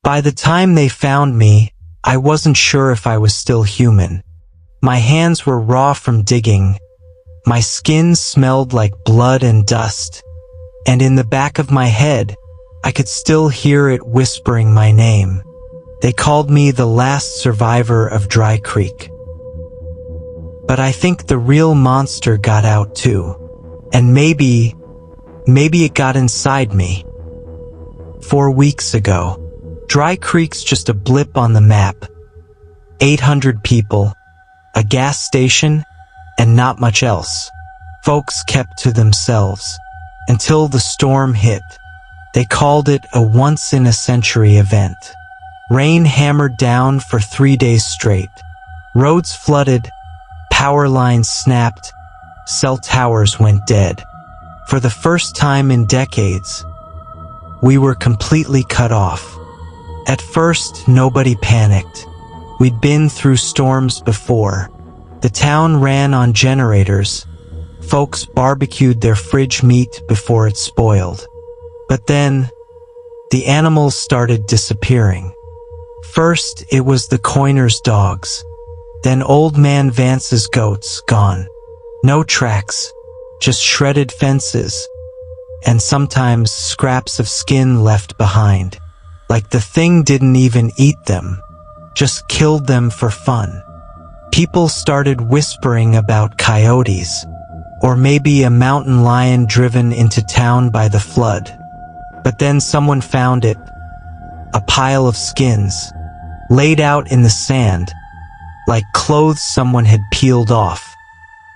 By the time they found me, I wasn't sure if I was still human. My hands were raw from digging. My skin smelled like blood and dust. And in the back of my head, I could still hear it whispering my name. They called me the last survivor of Dry Creek. But I think the real monster got out too. And maybe it got inside me. 4 weeks ago. Dry Creek's just a blip on the map. 800 people, a gas station, and not much else. Folks kept to themselves. Until the storm hit. They called it a once-in-a-century event. Rain hammered down for 3 days straight. Roads flooded, power lines snapped, cell towers went dead. For the first time in decades, we were completely cut off. At first, nobody panicked. We'd been through storms before. The town ran on generators. Folks barbecued their fridge meat before it spoiled. But then, the animals started disappearing. First, it was the coiner's dogs. Then Old Man Vance's goats, gone. No tracks, just shredded fences, and sometimes scraps of skin left behind. Like the thing didn't even eat them, just killed them for fun. People started whispering about coyotes, or maybe a mountain lion driven into town by the flood. But then someone found it, a pile of skins, laid out in the sand, like clothes someone had peeled off.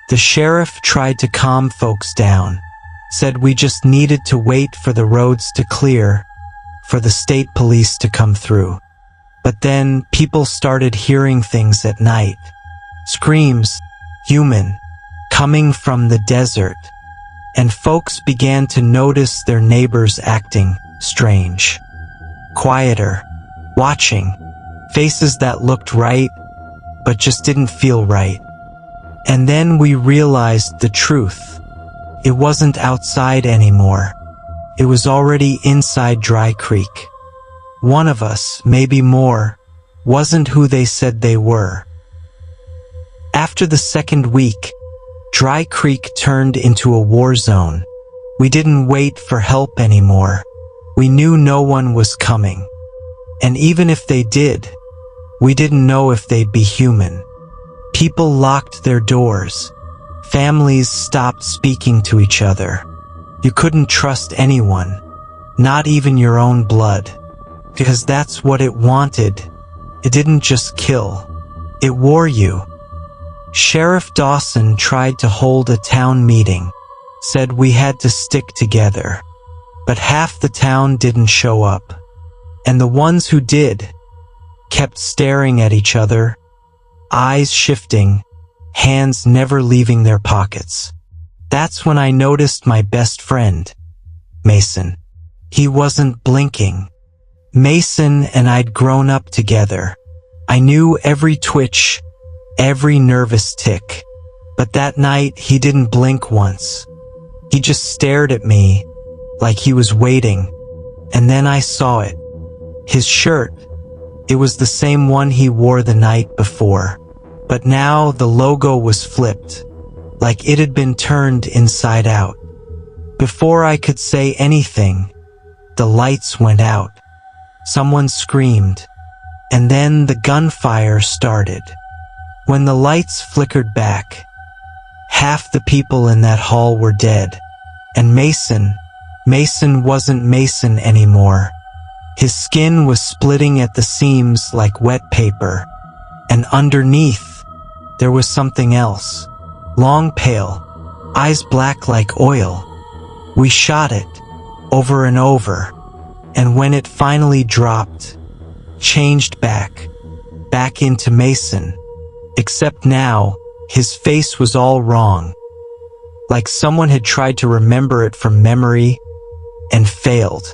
The sheriff tried to calm folks down, said we just needed to wait for the roads to clear, for the state police to come through. But then people started hearing things at night. Screams, human, coming from the desert. And folks began to notice their neighbors acting strange. Quieter, watching, faces that looked right, but just didn't feel right. And then we realized the truth. It wasn't outside anymore. It was already inside Dry Creek. One of us, maybe more, wasn't who they said they were. After the second week, Dry Creek turned into a war zone. We didn't wait for help anymore. We knew no one was coming. And even if they did, we didn't know if they'd be human. People locked their doors. Families stopped speaking to each other. You couldn't trust anyone, not even your own blood, because that's what it wanted. It didn't just kill, it wore you. Sheriff Dawson tried to hold a town meeting, said we had to stick together, but half the town didn't show up, and the ones who did kept staring at each other, eyes shifting, hands never leaving their pockets. That's when I noticed my best friend, Mason. He wasn't blinking. Mason and I'd grown up together. I knew every twitch, every nervous tick. But that night, he didn't blink once. He just stared at me, like he was waiting. And then I saw it. His shirt. It was the same one he wore the night before. But now the logo was flipped, like it had been turned inside out. Before I could say anything, the lights went out. Someone screamed, and then the gunfire started. When the lights flickered back, half the people in that hall were dead. And Mason wasn't Mason anymore. His skin was splitting at the seams like wet paper. And underneath, there was something else. Long pale, eyes black like oil. We shot it, over and over. And when it finally dropped, changed back into Mason. Except now, his face was all wrong. Like someone had tried to remember it from memory and failed.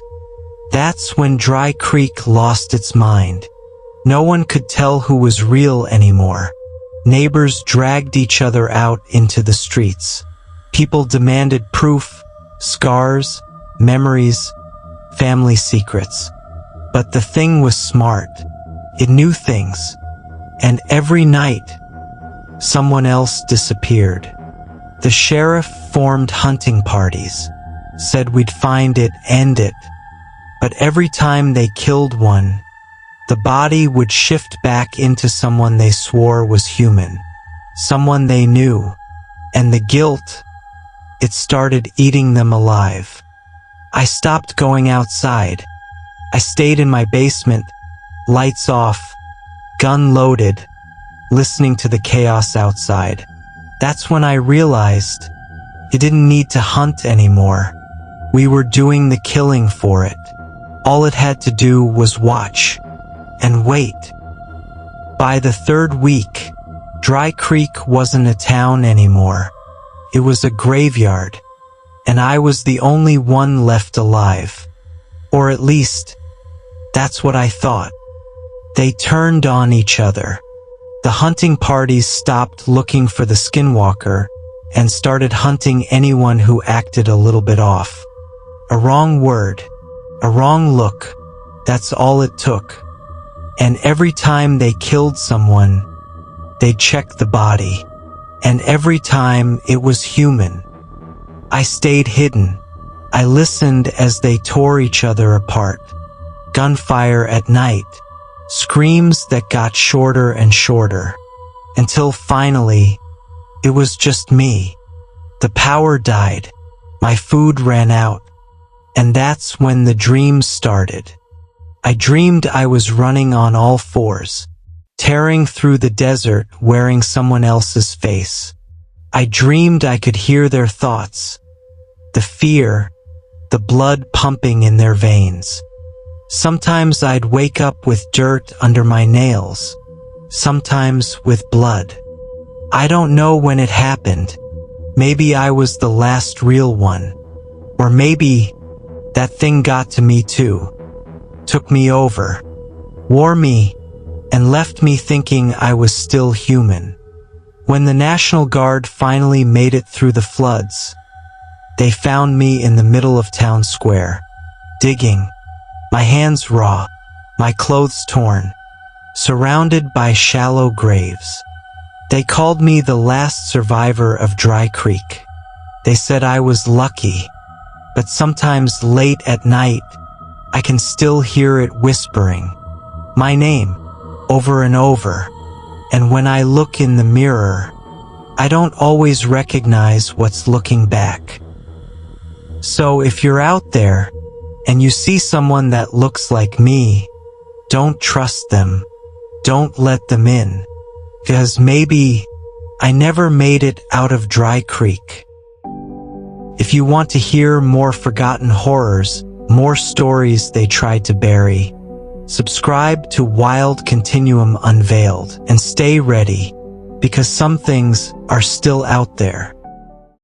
That's when Dry Creek lost its mind. No one could tell who was real anymore. Neighbors dragged each other out into the streets. People demanded proof, scars, memories, family secrets. But the thing was smart. It knew things. And every night, someone else disappeared. The sheriff formed hunting parties, said we'd find it, end it. But every time they killed one, the body would shift back into someone they swore was human, someone they knew, and the guilt, it started eating them alive. I stopped going outside. I stayed in my basement, lights off, gun loaded, listening to the chaos outside. That's when I realized you didn't need to hunt anymore. We were doing the killing for it. All it had to do was watch and wait. By the third week, Dry Creek wasn't a town anymore. It was a graveyard, and I was the only one left alive. Or at least, that's what I thought. They turned on each other. The hunting parties stopped looking for the skinwalker and started hunting anyone who acted a little bit off. A wrong word, a wrong look, that's all it took. And every time they killed someone, they checked the body. And every time it was human. I stayed hidden. I listened as they tore each other apart. Gunfire at night. Screams that got shorter and shorter. Until finally, it was just me. The power died. My food ran out. And that's when the dreams started. I dreamed I was running on all fours, tearing through the desert wearing someone else's face. I dreamed I could hear their thoughts, the fear, the blood pumping in their veins. Sometimes I'd wake up with dirt under my nails, sometimes with blood. I don't know when it happened. Maybe I was the last real one. Or maybe that thing got to me too, took me over, wore me, and left me thinking I was still human. When the National Guard finally made it through the floods, they found me in the middle of town square, digging, my hands raw, my clothes torn, surrounded by shallow graves. They called me the last survivor of Dry Creek. They said I was lucky, but sometimes late at night, I can still hear it whispering my name over and over. And when I look in the mirror, I don't always recognize what's looking back. So if you're out there and you see someone that looks like me, don't trust them. Don't let them in. Because maybe I never made it out of Dry Creek. If you want to hear more forgotten horrors, more stories they tried to bury, subscribe to Wild Continuum Unveiled and stay ready, because some things are still out there.